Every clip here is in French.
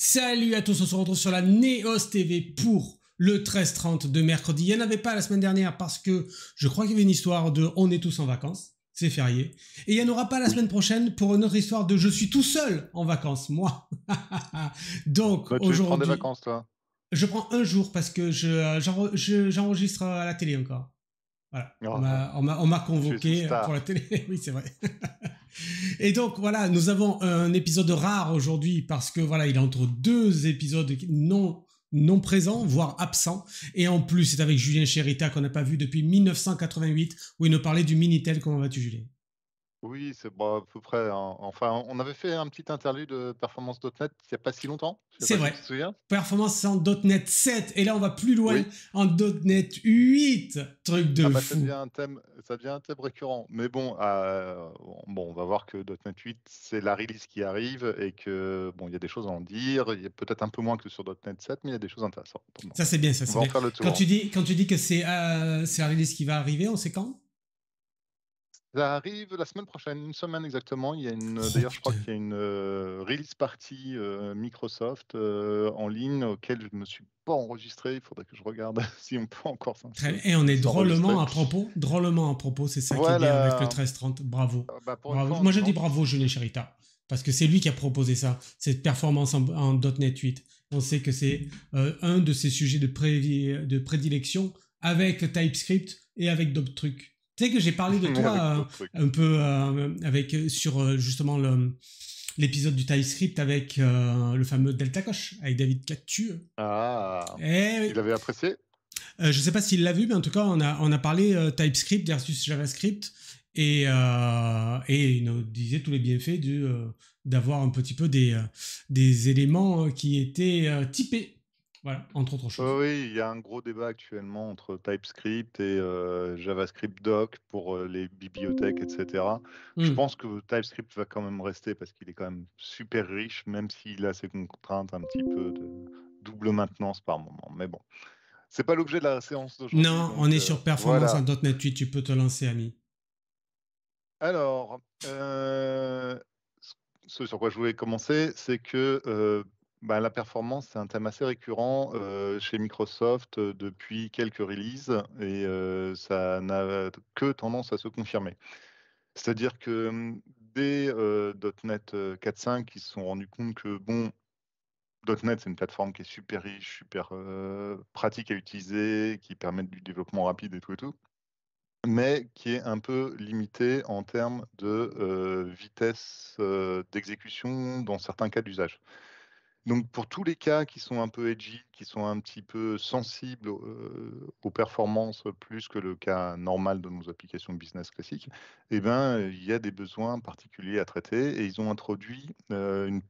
Salut à tous, on se retrouve sur la Neos TV pour le 13-30 de mercredi. Il n'y en avait pas la semaine dernière parce que je crois qu'il y avait une histoire de on est tous en vacances, c'est férié. Et il n'y en aura pas la semaine prochaine pour une autre histoire de je suis tout seul en vacances, moi. Donc Bah, tu prends des aujourd'hui, vacances, toi? je prends un jour parce que j'enregistre à la télé encore. Voilà, Ah, on m'a tu es une convoqué pour la star. télé, oui c'est vrai. Et donc voilà, nous avons un épisode rare aujourd'hui parce que voilà, il est entre deux épisodes non présents, voire absents. Et en plus, c'est avec Julien Chérita qu'on n'a pas vu depuis 1988 où il nous parlait du Minitel. Comment vas-tu, Julien? Oui, c'est bon, à peu près, hein. Enfin, on avait fait un petit interlude de Performance.net il n'y a pas si longtemps. Je sais C'est pas si vrai. tu te souviens. Performance en .NET 7 et là on va plus loin Oui. en .NET 8. Truc Ah de bah fou. ça devient un thème récurrent. Mais bon, bon, on va voir que .NET 8, c'est la release qui arrive et que bon, il y a des choses à en dire. Il y a peut-être un peu moins que sur .NET 7, mais il y a des choses intéressantes. Donc, Ça c'est bien, ça on c'est va en bien. faire le Quand tu tour. dis, quand tu dis que c'est la release qui va arriver, on sait quand? Ça arrive la semaine prochaine, une semaine exactement. Il y a Oh d'ailleurs, je crois putain. qu'il y a une release party Microsoft en ligne auquel je ne me suis pas enregistré. Il faudrait que je regarde si on peut encore Très bien. Et on est s'enregistrer. drôlement à propos, c'est ça qui est bien avec le Voilà. 13-30. Bravo. Bah, pour une Bravo. fois, on Moi, est je dis dans. bravo, Julien Charita, parce que c'est lui qui a proposé ça, cette performance en .NET 8. On sait que c'est un de ses sujets de prédilection avec TypeScript et avec d'autres trucs. Tu sais que j'ai parlé de Mais avec toi d'autres trucs. un peu avec sur justement l'épisode du TypeScript avec le fameux Delta Coche, avec David Catu. Ah, Eh oui. il avait apprécié? Je ne sais pas s'il l'a vu, mais en tout cas, on a parlé TypeScript versus JavaScript et il nous disait tous les bienfaits d'avoir un petit peu des éléments qui étaient typés. Voilà, entre autres choses. Oui, il y a un gros débat actuellement entre TypeScript et JavaScript Doc pour les bibliothèques, etc. Je Hmm. pense que TypeScript va quand même rester parce qu'il est quand même super riche, même s'il a ses contraintes un petit peu de double maintenance par moment. Mais bon, c'est pas l'objet de la séance d'aujourd'hui, Non, on donc est sur performance en voilà. .NET 8, tu peux te lancer, ami. Alors, ce sur quoi je voulais commencer, c'est que bah, la performance, c'est un thème assez récurrent chez Microsoft depuis quelques releases et ça n'a que tendance à se confirmer. C'est-à-dire que dès .NET 4.5, ils se sont rendus compte que bon, .NET, c'est une plateforme qui est super riche, super pratique à utiliser, qui permet du développement rapide et tout, mais qui est un peu limité en termes de vitesse d'exécution dans certains cas d'usage. Donc pour tous les cas qui sont un peu edgy, qui sont un petit peu sensibles aux performances plus que le cas normal de nos applications business classiques, eh ben, il y a des besoins particuliers à traiter et ils ont introduit une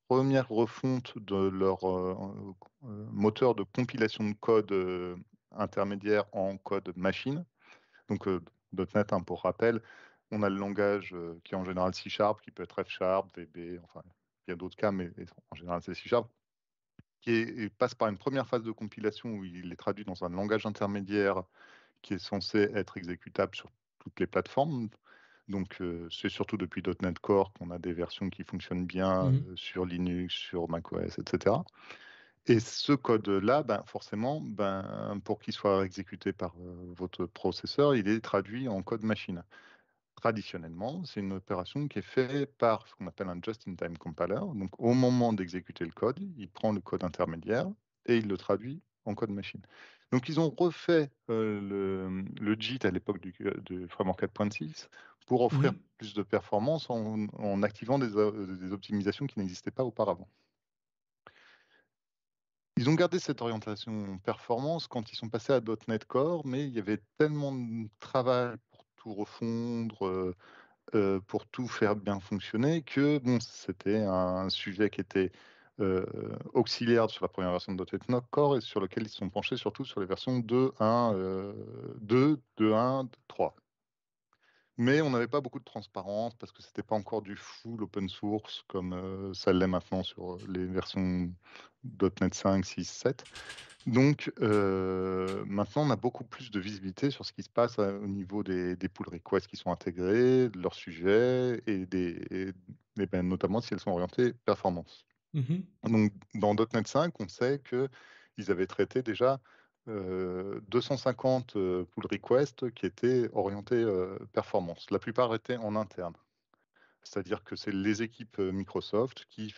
première refonte de leur moteur de compilation de code intermédiaire en code machine. Donc, .NET, hein, pour rappel, on a le langage qui est en général C#, qui peut être F#, VB, enfin, il y a d'autres cas, mais en général, c'est C#, et passe par une première phase de compilation où il est traduit dans un langage intermédiaire qui est censé être exécutable sur toutes les plateformes. Donc, c'est surtout depuis .NET Core qu'on a des versions qui fonctionnent bien Mhm. sur Linux, sur macOS, etc. Et ce code-là, ben, forcément, ben, pour qu'il soit exécuté par votre processeur, il est traduit en code machine. Traditionnellement, c'est une opération qui est faite par ce qu'on appelle un just-in-time compiler. Donc, au moment d'exécuter le code, il prend le code intermédiaire et il le traduit en code machine. Donc, ils ont refait le JIT à l'époque du framework 4.6 pour offrir Mhm. plus de performance en activant des optimisations qui n'existaient pas auparavant. Ils ont gardé cette orientation performance quand ils sont passés à .NET Core, mais il y avait tellement de travail pour tout refondre, pour tout faire bien fonctionner que bon, c'était un sujet qui était auxiliaire sur la première version de .NET Core et sur lequel ils se sont penchés surtout sur les versions 2.1, 2, 2.1, 3. Mais on n'avait pas beaucoup de transparence parce que c'était pas encore du full open source comme ça l'est maintenant sur les versions .NET 5, 6, 7. Donc maintenant, on a beaucoup plus de visibilité sur ce qui se passe au niveau des pull requests qui sont intégrés, de leurs sujets et ben, notamment si elles sont orientées performance. Mhm. Donc, dans .NET 5, on sait qu'ils avaient traité déjà 250 pull requests qui étaient orientés performance. La plupart étaient en interne. C'est-à-dire que c'est les équipes Microsoft qui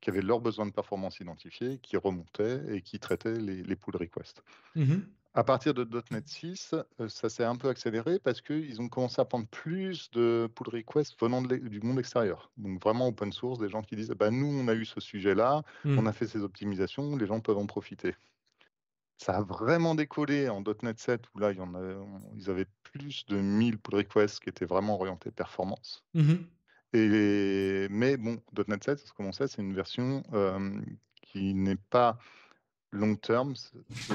avaient leurs besoins de performance identifiés, qui remontaient et qui traitaient les pull requests. Mhm. À partir de .NET 6, ça s'est un peu accéléré parce qu'ils ont commencé à prendre plus de pull requests venant du monde extérieur. Donc vraiment open source, des gens qui disent bah, nous, on a eu ce sujet-là, on a Mhm. fait ces optimisations, les gens peuvent en profiter. Ça a vraiment décollé en .NET 7 où là, ils avaient plus de 1000 pull requests qui étaient vraiment orientés performance. Mhm. Mais bon, .NET 7, ce qu'on sait, c'est une version qui n'est pas long-term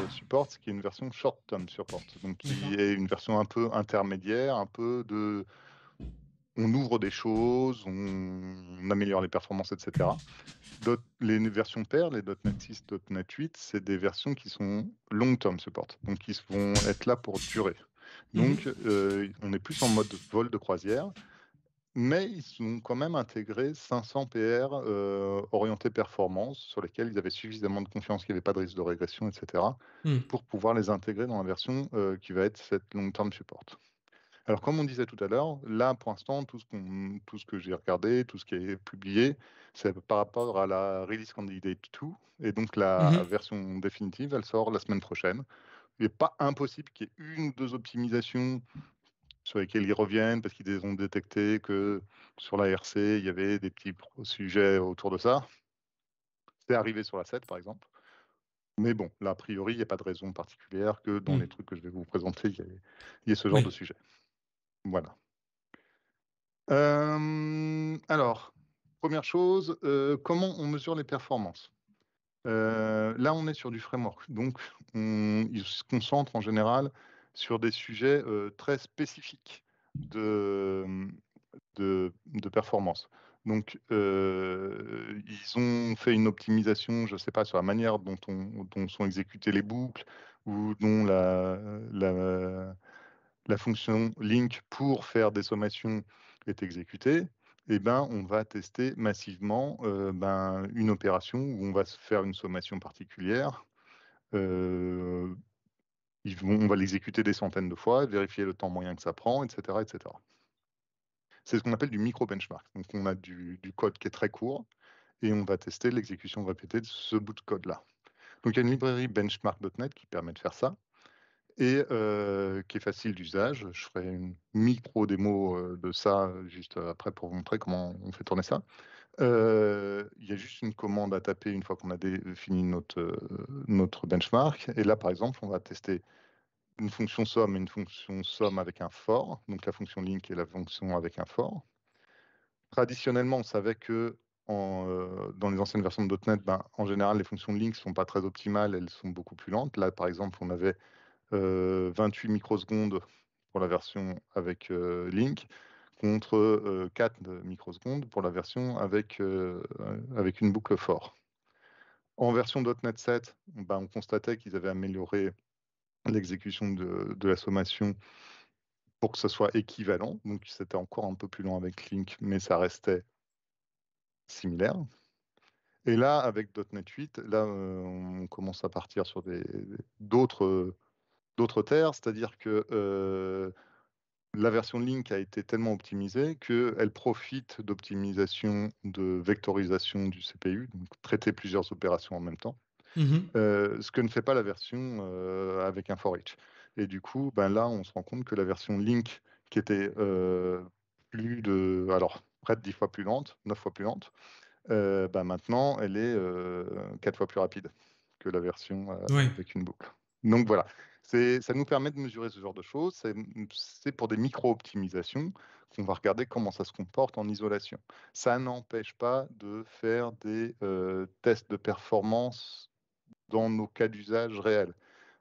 support, qui est une version short-term support, donc qui D'accord. est une version un peu intermédiaire, un peu de on ouvre des choses, on améliore les performances, etc. Les versions paires, les .NET 6, .NET 8, c'est des versions qui sont long-term support, donc qui vont être là pour durer. Donc, Mhm. on est plus en mode vol de croisière, mais ils ont quand même intégré 500 PR orientés performance, sur lesquels ils avaient suffisamment de confiance qu'il n'y avait pas de risque de régression, etc., Mhm. pour pouvoir les intégrer dans la version qui va être cette long-term support. Alors, comme on disait tout à l'heure, là, pour l'instant, tout ce que j'ai regardé, tout ce qui est publié, c'est par rapport à la Release Candidate 2, et donc la Mhm. version définitive, elle sort la semaine prochaine. Il n'est pas impossible qu'il y ait une ou deux optimisations sur lesquels ils reviennent parce qu'ils ont détecté que sur la RC, il y avait des petits sujets autour de ça. C'est arrivé sur la 7, par exemple. Mais bon, là, a priori, il n'y a pas de raison particulière que dans les Mhm. trucs que je vais vous présenter, il y ait ce genre de Oui. sujet. Voilà. Alors, première chose, comment on mesure les performances? Là, on est sur du framework. Donc, ils se concentrent en général sur des sujets très spécifiques de, de performance. Donc, ils ont fait une optimisation, je ne sais pas, sur la manière dont sont exécutées les boucles ou dont la fonction link pour faire des sommations est exécutée. Eh ben, on va tester massivement une opération où on va se faire une sommation particulière. Euh, on va l'exécuter des centaines de fois, vérifier le temps moyen que ça prend, etc., etc. C'est ce qu'on appelle du micro-benchmark. Donc, on a du code qui est très court et on va tester l'exécution répétée de ce bout de code-là. Donc, il y a une librairie benchmark.net qui permet de faire ça et qui est facile d'usage. Je ferai une micro-démo de ça juste après pour vous montrer comment on fait tourner ça. Il y a juste une commande à taper une fois qu'on a fini notre benchmark. Et là, par exemple, on va tester une fonction somme et une fonction somme avec un for, donc la fonction link et la fonction avec un for. Traditionnellement, on savait que dans les anciennes versions de .NET, en général, les fonctions de link ne sont pas très optimales, elles sont beaucoup plus lentes. Là, par exemple, on avait 28 microsecondes pour la version avec link, contre 4 microsecondes pour la version avec une boucle for. En version .NET 7, on constatait qu'ils avaient amélioré l'exécution de la sommation pour que ce soit équivalent. Donc, c'était encore un peu plus lent avec Link, mais ça restait similaire. Et là, avec .NET 8, là, on commence à partir sur d'autres terres, c'est-à-dire que la version Link a été tellement optimisée qu'elle profite d'optimisation de vectorisation du CPU, donc traiter plusieurs opérations en même temps, Mhm. ce que ne fait pas la version avec un for each. Et du coup, là, on se rend compte que la version Link, qui était près de 10 fois plus lente, 9 fois plus lente, maintenant, elle est 4 fois plus rapide que la version Ouais. avec une boucle. Donc voilà, ça nous permet de mesurer ce genre de choses. C'est pour des micro-optimisations qu'on va regarder comment ça se comporte en isolation. Ça n'empêche pas de faire des tests de performance dans nos cas d'usage réels.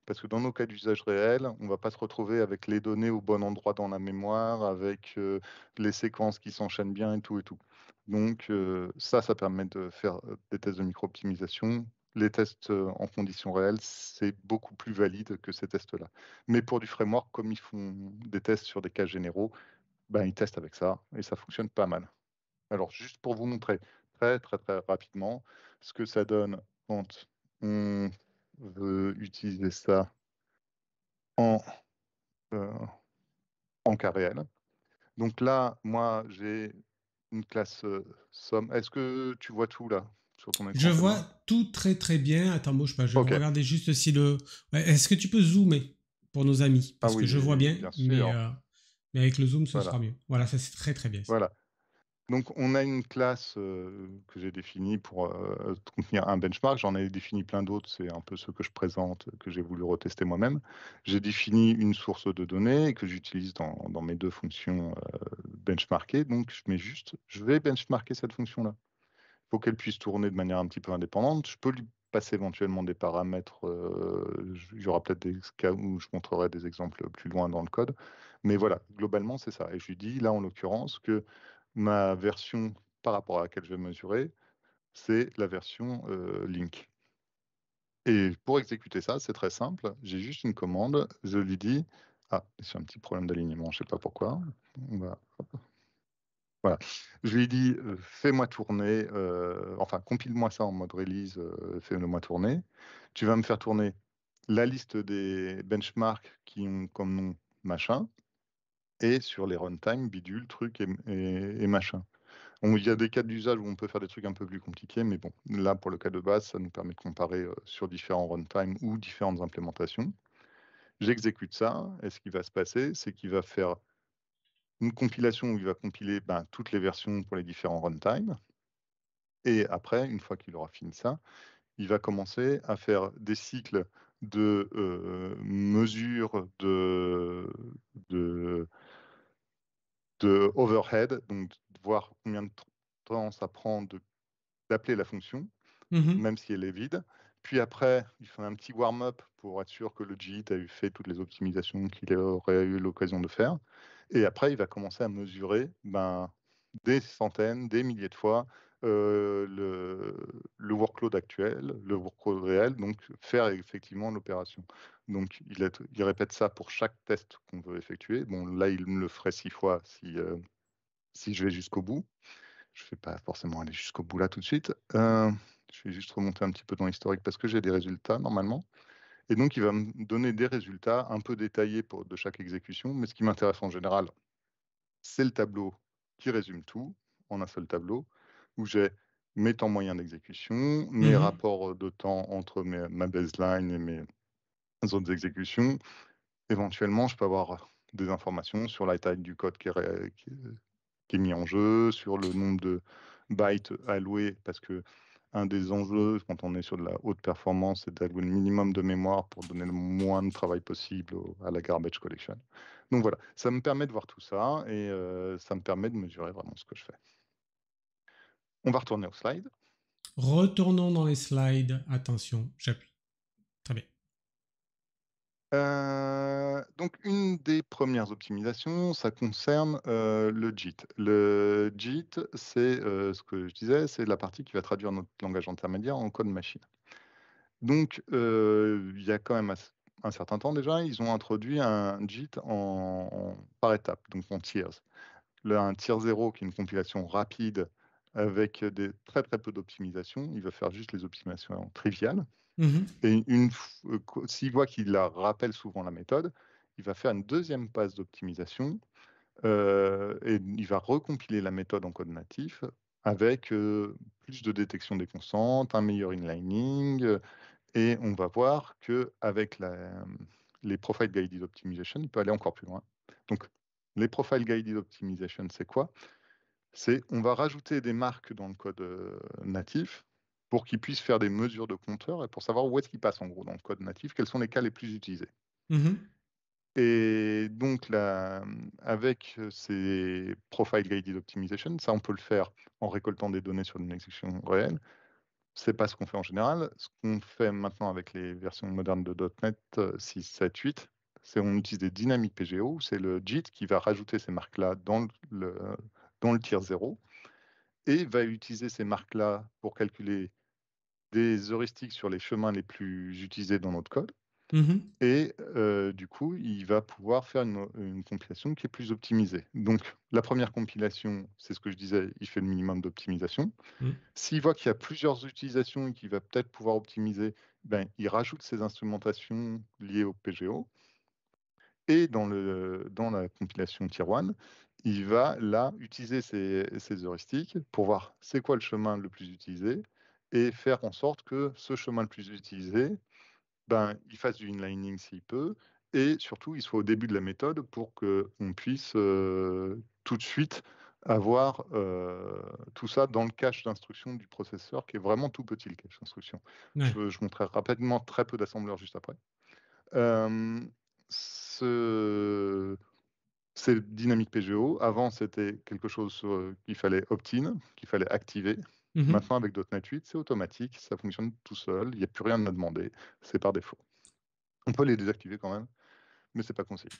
Parce que dans nos cas d'usage réels, on ne va pas se retrouver avec les données au bon endroit dans la mémoire, avec les séquences qui s'enchaînent bien et tout et tout. Donc ça permet de faire des tests de micro-optimisation. Les tests en conditions réelles, c'est beaucoup plus valide que ces tests-là. Mais pour du framework, comme ils font des tests sur des cas généraux, ils testent avec ça et ça fonctionne pas mal. Alors, juste pour vous montrer très, très, très rapidement ce que ça donne quand on veut utiliser ça en, heu, en cas réel. Donc là, moi, j'ai une classe, somme. Est-ce que tu vois tout là, sur ton Je écran? C'est bon? vois tout très très bien. Attends, bouge pas, je vais OK. regarder juste si le. Ouais, est-ce que tu peux zoomer pour nos amis? Ah Parce que je vois oui, bien, bien sûr. mais avec le zoom, ce sera Voilà, mieux. Voilà, ça c'est très très bien ça. voilà. Donc on a une classe, que j'ai définie pour, contenir un benchmark. J'en ai défini plein d'autres, c'est un peu ceux que je présente, que j'ai voulu retester moi-même. J'ai défini une source de données que j'utilise dans mes 2 fonctions, benchmarkées. Donc je vais benchmarker cette fonction-là. Il faut qu'elle puisse tourner de manière un petit peu indépendante. Je peux lui passer éventuellement des paramètres, il y aura peut-être des cas où je montrerai des exemples plus loin dans le code. Mais voilà, globalement, c'est ça et je lui dis là, en l'occurrence, que ma version par rapport à laquelle je vais mesurer, c'est la version, link et pour exécuter ça, c'est très simple. J'ai juste une commande, je lui dis ah, j'ai un petit problème d'alignement, je ne sais pas pourquoi. On va Voilà. Je lui ai dit, «Fais-moi tourner, enfin compile-moi ça en mode release, fais-le-moi tourner. Tu vas me faire tourner la liste des benchmarks qui ont comme nom machin et sur les runtime bidule, truc et machin». Bon, il y a des cas d'usage où on peut faire des trucs un peu plus compliqués, mais bon, là, pour le cas de base, ça nous permet de comparer, sur différents runtime ou différentes implémentations. J'exécute ça et ce qui va se passer, c'est qu'il va faire une compilation où il va compiler, ben, toutes les versions pour les différents runtime. Et après, une fois qu'il aura fini ça, il va commencer à faire des cycles de, mesure de de overhead, donc de voir combien de temps ça prend d'appeler la fonction, Mhm, même si elle est vide. Puis après, il fait un petit warm-up pour être sûr que le JIT a eu fait toutes les optimisations qu'il aurait eu l'occasion de faire. Et après, il va commencer à mesurer, ben, des centaines, des milliers de fois, le workload actuel, le workload réel, donc faire effectivement l'opération. Donc il répète ça pour chaque test qu'on veut effectuer. Bon, là, il me le ferait 6 fois si je vais jusqu'au bout. Je ne vais pas forcément aller jusqu'au bout là tout de suite. Je vais juste remonter un petit peu dans l'historique parce que j'ai des résultats normalement. Et donc, il va me donner des résultats un peu détaillés de chaque exécution. Mais ce qui m'intéresse en général, c'est le tableau qui résume tout en un seul tableau où j'ai mes temps moyens d'exécution, mes mhm. rapports de temps entre ma baseline et mes autres exécutions. Éventuellement, je peux avoir des informations sur la taille du code qui est mis en jeu, sur le nombre de bytes alloués, parce que un des enjeux quand on est sur de la haute performance, c'est d'allouer le minimum de mémoire pour donner le moins de travail possible à la garbage collection. Donc voilà, ça me permet de voir tout ça et ça me permet de mesurer vraiment ce que je fais. On va retourner au slide. Retournons dans les slides. Attention, j'appuie. Très bien. Donc une des premières optimisations, ça concerne, le JIT. Le JIT, c'est, ce que je disais, c'est la partie qui va traduire notre langage intermédiaire en code machine. Donc, il y a quand même un certain temps déjà, ils ont introduit un JIT par étapes, donc en tiers. Un tier 0 qui est une compilation rapide avec des très, très peu d'optimisation. Il va faire juste les optimisations triviales. Mhm, Et s'il voit qu'il rappelle souvent la méthode, il va faire une deuxième passe d'optimisation et il va recompiler la méthode en code natif avec plus de détection des constantes, un meilleur inlining, et on va voir qu'avec les Profile Guided Optimization, il peut aller encore plus loin. Donc, les Profile Guided Optimization, c'est quoi? C'est on va rajouter des marques dans le code natif pour qu'ils puissent faire des mesures de compteur et pour savoir où est-ce qu'ils passent en gros dans le code natif, quels sont les cas les plus utilisés. mhm, Et donc avec ces Profile Guided Optimization, ça on peut le faire en récoltant des données sur une exécution réelle. C'est pas ce qu'on fait en général. Ce qu'on fait maintenant avec les versions modernes de .NET 6, 7, 8, c'est on utilise des dynamiques PGO. C'est le JIT qui va rajouter ces marques-là dans le tier 0 et va utiliser ces marques-là pour calculer des heuristiques sur les chemins les plus utilisés dans notre code. Mhm. Et du coup, il va pouvoir faire une compilation qui est plus optimisée. Donc, la première compilation, c'est ce que je disais, il fait le minimum d'optimisation. Mhm. S'il voit qu'il y a plusieurs utilisations et qu'il va peut-être pouvoir optimiser, ben, il rajoute ses instrumentations liées au PGO. Et dans la compilation Tier 1, il va là utiliser ces heuristiques pour voir c'est quoi le chemin le plus utilisé et faire en sorte que ce chemin le plus utilisé, ben, il fasse du inlining s'il peut, et surtout, il soit au début de la méthode pour qu'on puisse tout de suite avoir tout ça dans le cache d'instruction du processeur, qui est vraiment tout petit, le cache d'instruction. Ouais. Je montrerai rapidement très peu d'assembleurs juste après. Euh, ce... C'est Dynamic PGO. Avant, c'était quelque chose qu'il fallait opt-in, qu'il fallait activer. Mhm. Maintenant, avec .NET 8, c'est automatique, ça fonctionne tout seul, il n'y a plus rien à demander, c'est par défaut. On peut les désactiver quand même, mais c'est pas conseillé.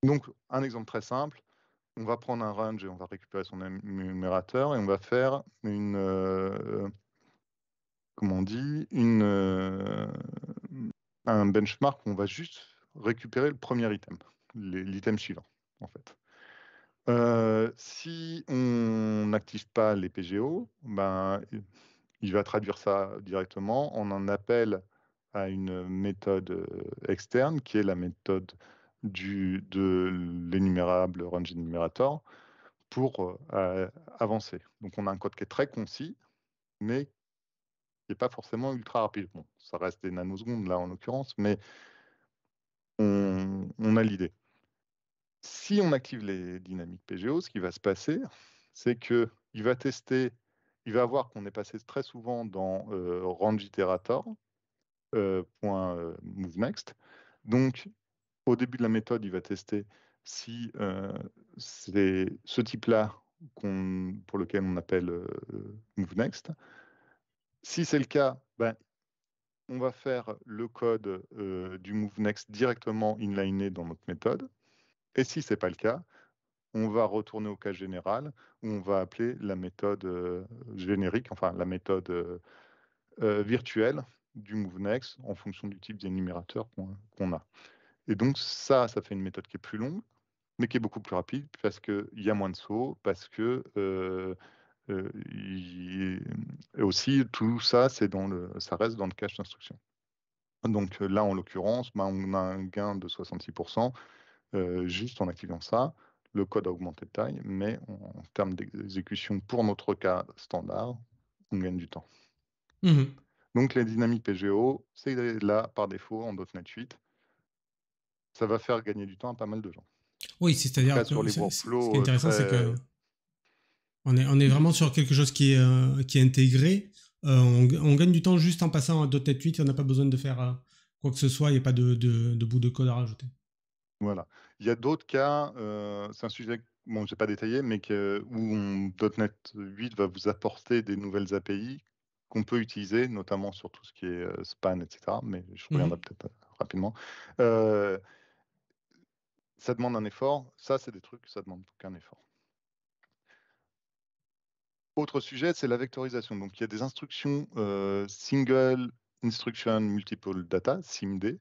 Donc, un exemple très simple, on va prendre un range et on va récupérer son numérateur et on va faire comment on dit, un benchmark où on va juste récupérer le premier item, l'item suivant, en fait. Si on n'active pas les PGO, ben, il va traduire ça directement en un appel à une méthode externe qui est la méthode de l'énumérable range enumerator pour avancer. Donc on a un code qui est très concis, mais qui n'est pas forcément ultra rapide. Bon, ça reste des nanosecondes là en l'occurrence, mais on a l'idée. Si on active les dynamiques PGO, ce qui va se passer, c'est qu'il va tester, il va voir qu'on est passé très souvent dans range iterator, .moveNext. Donc, au début de la méthode, il va tester si c'est ce type-là pour lequel on appelle moveNext. Si c'est le cas, ben, on va faire le code du moveNext directement inliné dans notre méthode. Et si ce n'est pas le cas, on va retourner au cas général où on va appeler la méthode générique, enfin la méthode virtuelle du moveNext en fonction du type d'énumérateur qu'on a. Et donc ça fait une méthode qui est plus longue, mais qui est beaucoup plus rapide parce qu'il y a moins de sauts, parce que et aussi tout ça, ça reste dans le cache d'instruction. Donc là, en l'occurrence, ben, on a un gain de 66%. Juste en activant ça, le code a augmenté de taille, mais en termes d'exécution pour notre cas standard, on gagne du temps. Mhm. Donc les dynamiques PGO, c'est là par défaut en .NET 8. Ça va faire gagner du temps à pas mal de gens. Oui, En tout c'est-à-dire cas que sur les ce qui est workflows intéressant, c'est que très... on est vraiment sur quelque chose qui est intégré. On gagne du temps juste en passant à .NET 8 et on n'a pas besoin de faire quoi que ce soit. Il n'y a pas de bout de code à rajouter. Voilà. Il y a d'autres cas, c'est un sujet bon, je n'ai pas détaillé, mais où .NET 8 va vous apporter des nouvelles API qu'on peut utiliser, notamment sur tout ce qui est span, etc. Mais je reviendrai peut-être rapidement. Ça demande un effort. Ça, c'est des trucs, ça demande aucun effort. Autre sujet, c'est la vectorisation. Donc, il y a des instructions Single Instruction Multiple Data, SIMD,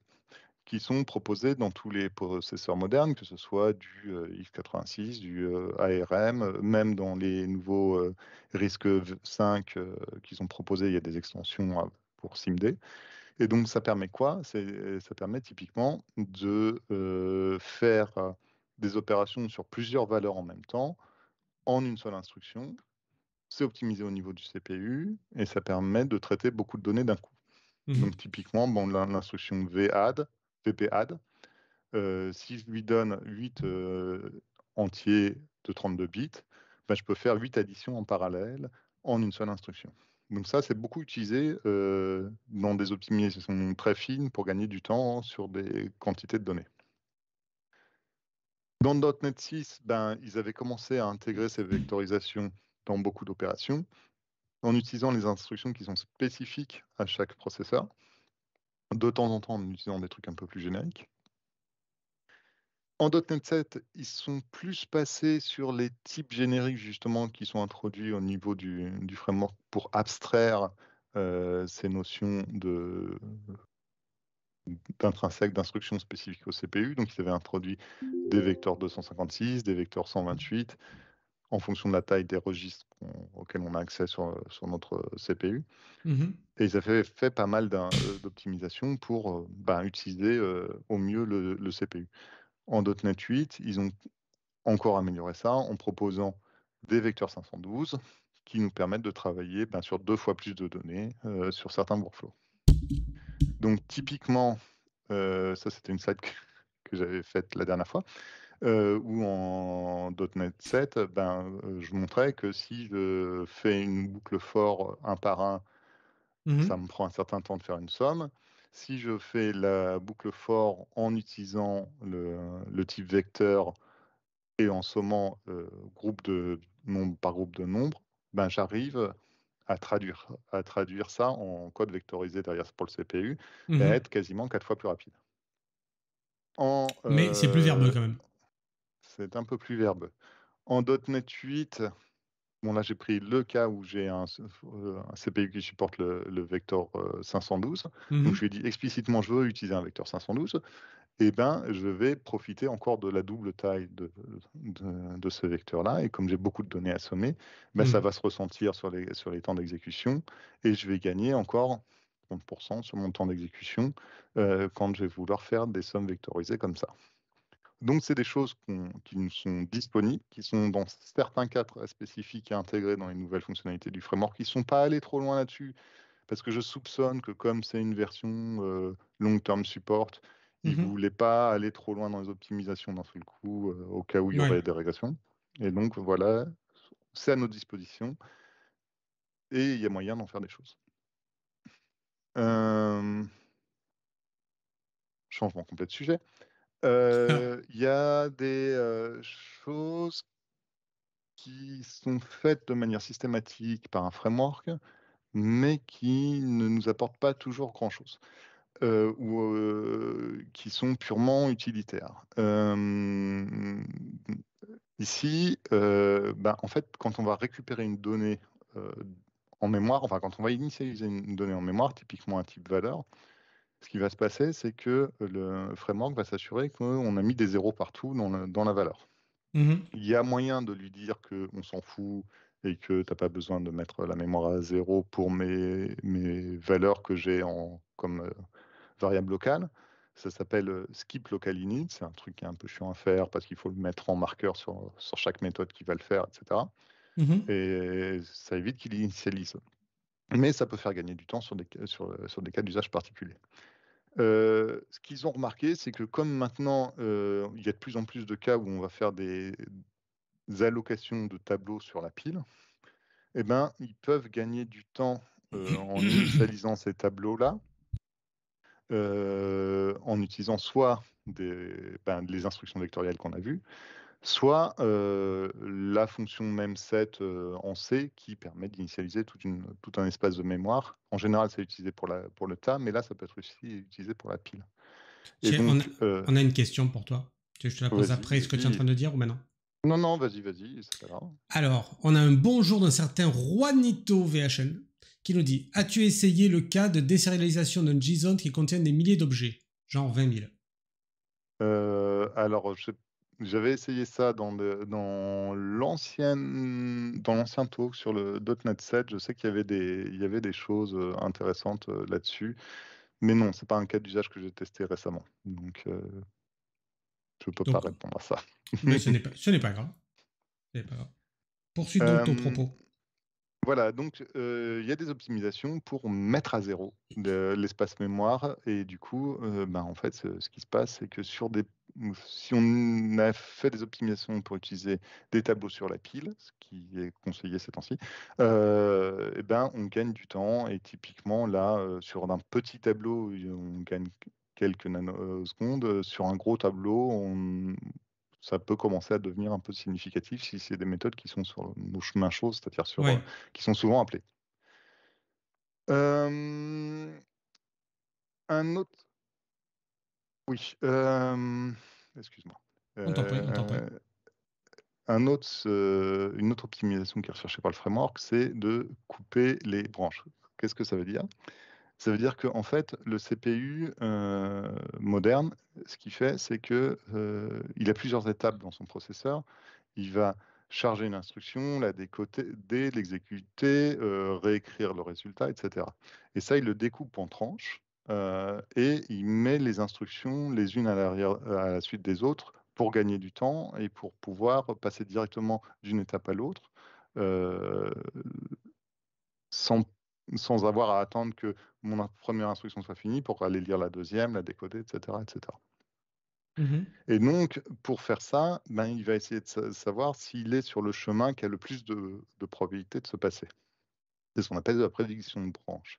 qui sont proposées dans tous les processeurs modernes, que ce soit du x86, du ARM, même dans les nouveaux RISC-V5 qu'ils ont proposés, il y a des extensions pour SIMD. Et donc, ça permet quoi? Ça permet typiquement de faire des opérations sur plusieurs valeurs en même temps, en une seule instruction. C'est optimisé au niveau du CPU et ça permet de traiter beaucoup de données d'un coup. Donc, typiquement, bon, l'instruction VPAD, si je lui donne 8 entiers de 32 bits, ben, je peux faire 8 additions en parallèle en une seule instruction. Donc ça, c'est beaucoup utilisé dans des optimisations très fines pour gagner du temps sur des quantités de données. Dans .NET 6, ben, ils avaient commencé à intégrer ces vectorisations dans beaucoup d'opérations en utilisant les instructions qui sont spécifiques à chaque processeur, de temps en temps en utilisant des trucs un peu plus génériques. En .NET 7, ils sont plus passés sur les types génériques justement qui sont introduits au niveau du framework pour abstraire ces notions d'intrinsèques d'instructions spécifiques au CPU. Donc, ils avaient introduit des vecteurs 256, des vecteurs 128, en fonction de la taille des registres auxquels on a accès sur notre CPU. Mhm. Et ils avaient fait pas mal d'optimisation pour utiliser au mieux le CPU. En .NET 8, ils ont encore amélioré ça en proposant des vecteurs 512 qui nous permettent de travailler sur 2 fois plus de données sur certains workflows. Donc typiquement, ça c'était une slide que j'avais faite la dernière fois, où en .NET 7, je montrais que si je fais une boucle for un par un, ça Mhm. me prend un certain temps de faire une somme. Si je fais la boucle for en utilisant le type vecteur et en sommant groupe de nombre par groupe de nombres, j'arrive à traduire ça en code vectorisé derrière pour le CPU et à Mhm. être quasiment 4 fois plus rapide. En, Mais c'est plus verbeux quand même. c'est un peu plus verbeux. En .NET 8, bon là j'ai pris le cas où j'ai un CPU qui supporte le vecteur 512. Donc je Mhm. lui ai dit explicitement je veux utiliser un vecteur 512. Et je vais profiter encore de la double taille de ce vecteur-là. Et comme j'ai beaucoup de données à sommer, ça Mhm. va se ressentir sur les temps d'exécution. Et je vais gagner encore 30% sur mon temps d'exécution quand je vais vouloir faire des sommes vectorisées comme ça. Donc, c'est des choses qui nous sont disponibles, qui sont dans certains cas très spécifiques et intégrés dans les nouvelles fonctionnalités du framework, qui ne sont pas allés trop loin là-dessus, parce que je soupçonne que comme c'est une version long-term support, ils ne Mhm. voulaient pas aller trop loin dans les optimisations d'un seul coup, au cas où il y Ouais. aurait des régressions. Et donc, voilà, c'est à notre disposition, et il y a moyen d'en faire des choses. Changement complet de sujet. Il y a des choses qui sont faites de manière systématique par un framework, mais qui ne nous apportent pas toujours grand-chose, ou qui sont purement utilitaires. Ici, en fait, quand on va récupérer une donnée en mémoire, enfin quand on va initialiser une donnée en mémoire, typiquement un type valeur, ce qui va se passer, c'est que le framework va s'assurer qu'on a mis des zéros partout dans la valeur. Mhm. Il y a moyen de lui dire qu'on s'en fout et que tu n'as pas besoin de mettre la mémoire à 0 pour mes valeurs que j'ai comme variable locale. Ça s'appelle skip local init. C'est un truc qui est un peu chiant à faire parce qu'il faut le mettre en marqueur sur chaque méthode qui va le faire, etc. Mhm. Et ça évite qu'il initialise. Mais ça peut faire gagner du temps sur des cas d'usage particuliers. Ce qu'ils ont remarqué, c'est que comme maintenant, il y a de plus en plus de cas où on va faire des allocations de tableaux sur la pile, ils peuvent gagner du temps en initialisant ces tableaux-là, en utilisant soit les instructions vectorielles qu'on a vues, soit la fonction memset en C qui permet d'initialiser tout un espace de mémoire. En général, c'est utilisé pour le tas, mais là, ça peut être aussi utilisé pour la pile. Et On a, donc, on a une question pour toi. Tu veux que je te la pose vas-y, après ce que tu es en train vas-y. de dire ou maintenant? Non, non, vas-y, c'est pas grave. Alors, on a un bonjour d'un certain Juanito VHN qui nous dit: As-tu essayé le cas de désérialisation d'un JSON qui contient des milliers d'objets, genre 20 000? Alors, j'avais essayé ça dans l'ancien talk sur le .NET 7. Je sais qu'il y avait des choses intéressantes là-dessus. Mais non, c'est pas un cas d'usage que j'ai testé récemment. Donc, je peux pas Donc, répondre à ça. mais ce n'est pas grave. Ce n'est pas grave. Poursuis donc ton Euh, propos. Voilà, donc il y a des optimisations pour mettre à zéro l'espace mémoire. Et du coup, en fait, ce qui se passe, c'est que si on a fait des optimisations pour utiliser des tableaux sur la pile, ce qui est conseillé ces temps-ci, on gagne du temps. Et typiquement, là, sur un petit tableau, on gagne quelques nanosecondes. Sur un gros tableau, ça peut commencer à devenir un peu significatif si c'est des méthodes qui sont sur nos chemins chauds, c'est-à-dire Ouais. qui sont souvent appelées. Euh, un autre, oui, excuse-moi. On t'en prie, on t'en prie. Euh, une autre optimisation qui est recherchée par le framework, c'est de couper les branches. Qu'est-ce que ça veut dire? Ça veut dire qu'en fait, le CPU moderne, ce qu'il fait, c'est que il a plusieurs étapes dans son processeur. Il va charger une instruction, la décoder, l'exécuter, réécrire le résultat, etc. Et ça, il le découpe en tranches et il met les instructions les unes à la suite des autres pour gagner du temps et pour pouvoir passer directement d'une étape à l'autre euh, sans, sans avoir à attendre que première instruction soit finie pour aller lire la deuxième, la décoder, etc., etc. Mhm. Et donc, pour faire ça, ben, il va essayer de savoir s'il est sur le chemin qui a le plus de probabilité de se passer. C'est ce qu'on appelle la prédiction de branche.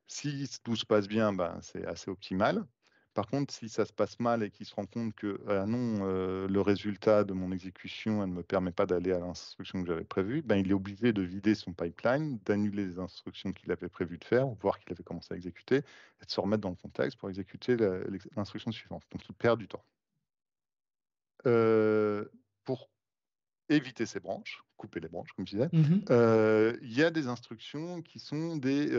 Si tout se passe bien, ben, c'est assez optimal. Par contre, si ça se passe mal et qu'il se rend compte que ah non, le résultat de mon exécution, elle ne me permet pas d'aller à l'instruction que j'avais prévue, ben, il est obligé de vider son pipeline, d'annuler les instructions qu'il avait prévu de faire, voir qu'il avait commencé à exécuter, et de se remettre dans le contexte pour exécuter l'instruction suivante. Donc, il perd du temps. Pour éviter ces branches, couper les branches, comme je disais, Mhm. il y a des instructions qui sont des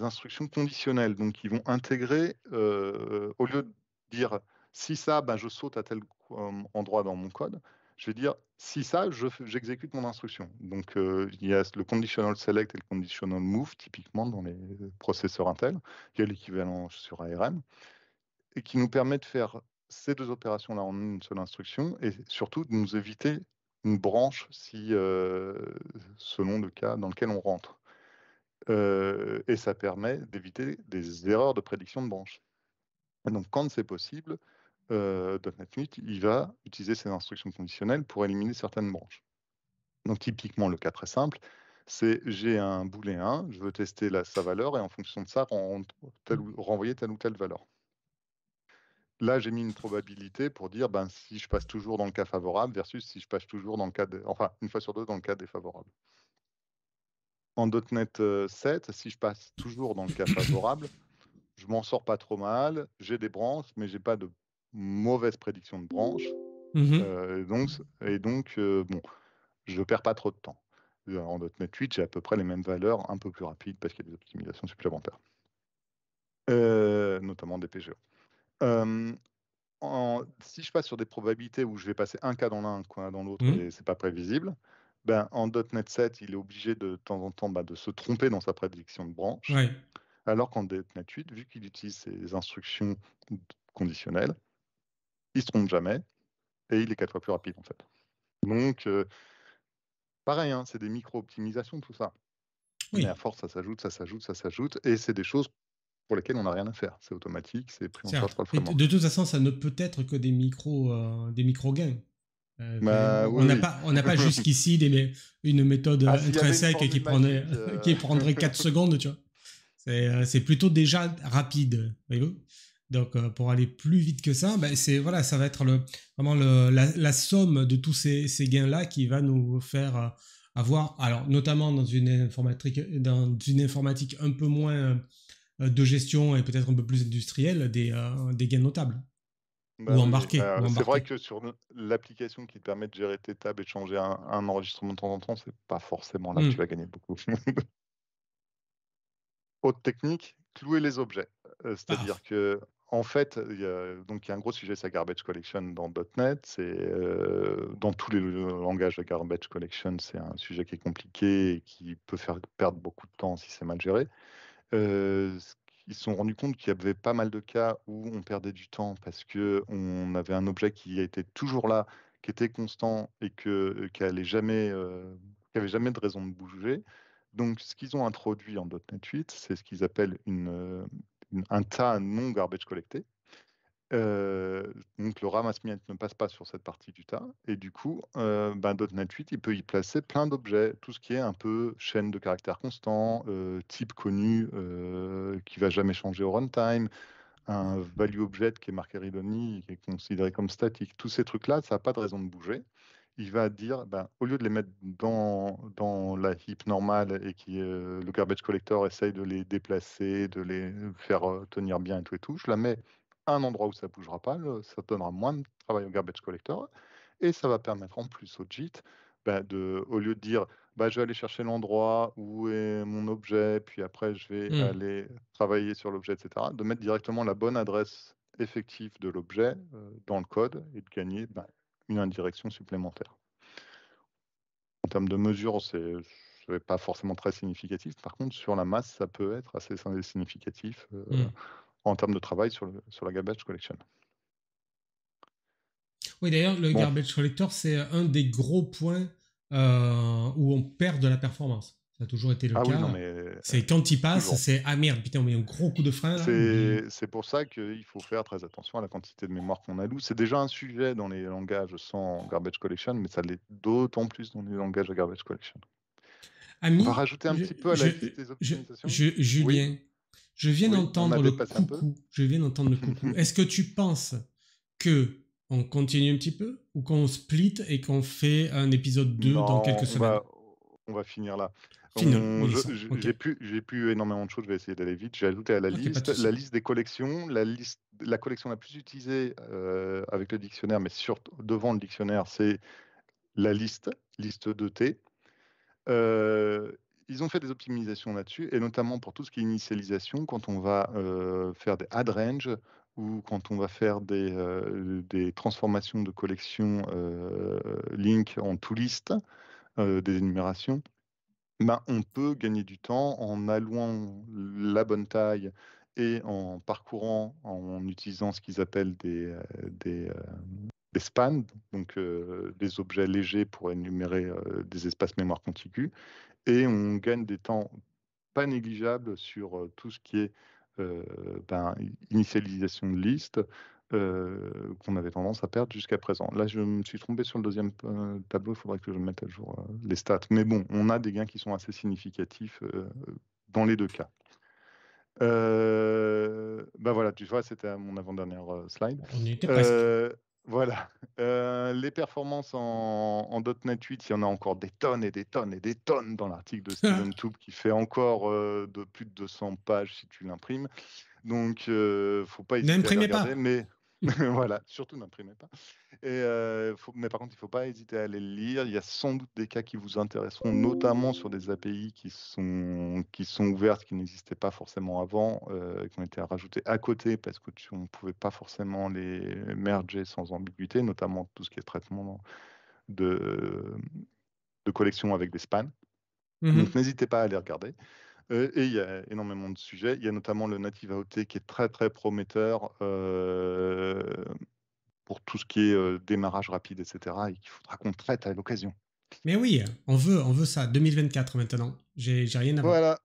instructions conditionnelles, donc qui vont intégrer, au lieu de dire si ça, ben, je saute à tel endroit dans mon code, je vais dire si ça, j'exécute mon instruction. Donc il y a le conditional select et le conditional move, typiquement dans les processeurs Intel. Il y a l'équivalent sur ARM et qui nous permet de faire ces deux opérations-là en une seule instruction et surtout de nous éviter une branche selon le cas dans lequel on rentre. Et ça permet d'éviter des erreurs de prédiction de branche. Et donc, quand c'est possible, .NET 8, il va utiliser ces instructions conditionnelles pour éliminer certaines branches. Donc, typiquement, le cas très simple, c'est j'ai un booléen, je veux tester sa valeur et en fonction de ça, renvoyer telle ou telle valeur. Là, j'ai mis une probabilité pour dire ben, si je passe toujours dans le cas favorable versus si je passe toujours dans le cas, enfin, une fois sur deux dans le cas défavorable. En .NET 7, si je passe toujours dans le cas favorable, je m'en sors pas trop mal, j'ai des branches, mais j'ai pas de mauvaise prédiction de branches. Mhm. Bon, je perds pas trop de temps. En .NET 8, j'ai à peu près les mêmes valeurs, un peu plus rapides parce qu'il y a des optimisations supplémentaires, notamment des PGE. Si je passe sur des probabilités où je vais passer un cas dans l'un, un cas dans l'autre et Mhm. c'est pas prévisible, ben, en .NET 7, il est obligé de temps en temps de se tromper dans sa prédiction de branche, Ouais. alors qu'en .NET 8, vu qu'il utilise ses instructions conditionnelles, il se trompe jamais et il est 4 fois plus rapide en fait. Donc, pareil, hein, c'est des micro-optimisations tout ça. Mais à Oui. force, ça s'ajoute, ça s'ajoute, ça s'ajoute, et c'est des choses pour lesquelles on n'a rien à faire. C'est automatique, c'est pris en charge Certes. par le Et framework. de toute façon, ça ne peut être que des micro gains. Bah On n'a oui, pas, on n'a pas oui. jusqu'ici une méthode Ah, s'il y avait une intrinsèque formule prendrait, magique. qui prendrait 4 secondes, tu vois. C'est plutôt déjà rapide, voyez-vous. Donc, pour aller plus vite que ça, ben voilà, ça va être vraiment la somme de tous ces gains-là qui va nous faire avoir, alors notamment dans une informatique un peu moins de gestion et peut-être un peu plus industrielle, des gains notables. Bah Ou oui, embarqués, ou c'est vrai embarqués. que sur l'application qui te permet de gérer tes tables et de changer un enregistrement de temps en temps, c'est pas forcément là que tu vas Hmm. gagner beaucoup. Autre technique, clouer les objets. C'est-à-dire Paf. que, en fait, donc il y a un gros sujet, c'est la garbage collection dans .NET. Dans tous les langages de garbage collection, c'est un sujet qui est compliqué et qui peut faire perdre beaucoup de temps si c'est mal géré. Ils se sont rendus compte qu'il y avait pas mal de cas où on perdait du temps parce que on avait un objet qui était toujours là, qui était constant et qui allait jamais, qui avait jamais de raison de bouger. Donc, ce qu'ils ont introduit en .NET 8, c'est ce qu'ils appellent un tas non garbage collecté. Donc le ramasse-miettes ne passe pas sur cette partie du tas. Et du coup, .NET 8, il peut y placer plein d'objets, tout ce qui est un peu chaîne de caractères constants, type connu qui va jamais changer au runtime, un value object qui est marqué read-only, qui est considéré comme statique. Tous ces trucs-là, ça n'a pas de raison de bouger. Il va dire, au lieu de les mettre dans la heap normale et le garbage collector essaye de les déplacer, de les faire tenir bien et tout, je la mets à un endroit où ça ne bougera pas, ça donnera moins de travail au garbage collector et ça va permettre en plus au JIT au lieu de dire je vais aller chercher l'endroit où est mon objet, puis après je vais aller travailler sur l'objet, etc., de mettre directement la bonne adresse effective de l'objet dans le code et de gagner une indirection supplémentaire. En termes de mesure, c'est pas forcément très significatif. Par contre, sur la masse, ça peut être assez significatif en termes de travail sur la garbage collection. Oui, d'ailleurs, le garbage collector, c'est un des gros points où on perd de la performance. Ça a toujours été le cas. Oui, non, mais c'est quand il passe, c'est merde, putain, on met un gros coup de frein. C'est pour ça qu'il faut faire très attention à la quantité de mémoire qu'on alloue. C'est déjà un sujet dans les langages sans garbage collection, mais ça l'est d'autant plus dans les langages à garbage collection. Ami, on va rajouter un petit peu à la liste des optimisations. Julien, je viens d'entendre le coucou. Je viens d'entendre le coucou. Est-ce que tu penses que on continue un petit peu ou qu'on split et qu'on fait un épisode 2 dans quelques semaines? On va finir là. J'ai plus énormément de choses, je vais essayer d'aller vite. J'ai ajouté à la liste des collections, la collection la plus utilisée avec le dictionnaire, mais surtout devant le dictionnaire, c'est la liste de T. Ils ont fait des optimisations là-dessus, et notamment pour tout ce qui est initialisation, quand on va faire des add range ou quand on va faire des transformations de collections link en toList, des énumérations, on peut gagner du temps en allouant la bonne taille et en parcourant, en utilisant ce qu'ils appellent des spans, donc des objets légers pour énumérer des espaces mémoire contigus. Et on gagne des temps pas négligeables sur tout ce qui est initialisation de liste, qu'on avait tendance à perdre jusqu'à présent. Là, je me suis trompé sur le deuxième tableau, il faudrait que je mette à jour les stats. Mais bon, on a des gains qui sont assez significatifs dans les deux cas. Voilà, tu vois, c'était mon avant-dernière slide. On y était presque. Voilà. Les performances en .NET 8, il y en a encore des tonnes et des tonnes et des tonnes dans l'article de Steven Toub qui fait encore de plus de 200 pages si tu l'imprimes. Donc, faut pas hésiter à les regarder. Mais voilà, surtout n'imprimez pas. Mais par contre, il ne faut pas hésiter à aller le lire. Il y a sans doute des cas qui vous intéresseront, notamment sur des API qui sont ouvertes, qui n'existaient pas forcément avant, qui ont été rajoutées à côté parce qu'on ne pouvait pas forcément les merger sans ambiguïté, notamment tout ce qui est traitement de collection avec des spans. Donc, n'hésitez pas à les regarder. Et il y a énormément de sujets. Il y a notamment le Native AOT qui est très, très prometteur pour tout ce qui est démarrage rapide, etc. et qu'il faudra qu'on traite à l'occasion. Mais oui, on veut ça. 2024 maintenant. J'ai rien à voir. Voilà.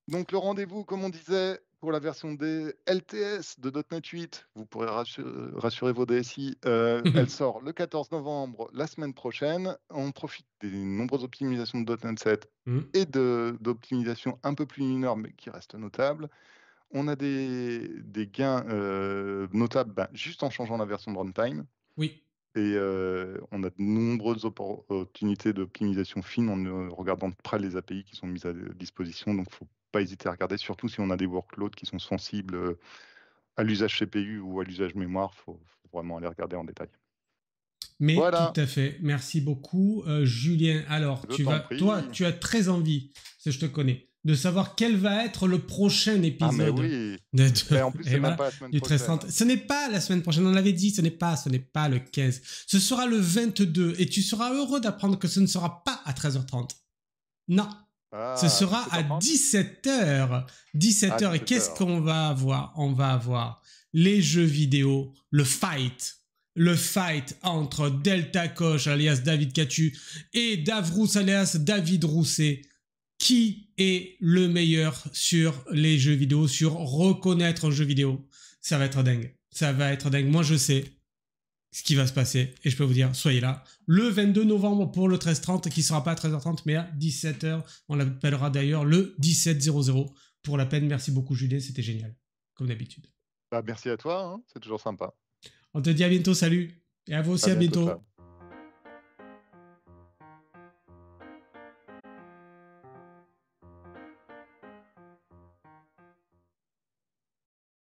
Donc, le rendez-vous, comme on disait, pour la version des LTS de .NET 8, vous pourrez rassurer vos DSI, elle sort le 14 novembre, la semaine prochaine. On profite des nombreuses optimisations de .NET 7 et d'optimisations un peu plus mineures, mais qui restent notables. On a des gains notables juste en changeant la version de runtime. Oui. Et on a de nombreuses opportunités d'optimisation fine en regardant de près les API qui sont mises à disposition. Donc, il ne faut pas hésiter à regarder, surtout si on a des workloads qui sont sensibles à l'usage CPU ou à l'usage mémoire. Il faut vraiment aller regarder en détail. Mais voilà. Tout à fait. Merci beaucoup, Julien. Alors, toi, tu as très envie, si je te connais, de savoir quel va être le prochain épisode en plus, c'est même pas la semaine prochaine. Ce n'est pas la semaine prochaine, on l'avait dit, ce n'est pas le 15. Ce sera le 22 et tu seras heureux d'apprendre que ce ne sera pas à 13h30. Non. Ce sera à 17h. 17h. Et qu'est-ce qu'on va avoir? On va avoir les jeux vidéo, le fight entre Delta Koch alias David Catu et Davrous alias David Rousset. Qui est le meilleur sur les jeux vidéo, sur reconnaître un jeu vidéo? Ça va être dingue. Ça va être dingue. Moi, je sais ce qui va se passer et je peux vous dire, soyez là. Le 22 novembre pour le 13h30 qui sera pas à 13h30 mais à 17h. On l'appellera d'ailleurs le 1700. Pour la peine, merci beaucoup Julien, c'était génial. Comme d'habitude. Merci à toi, hein, c'est toujours sympa. On te dit à bientôt, salut. Et à vous aussi, à bientôt. Ciao.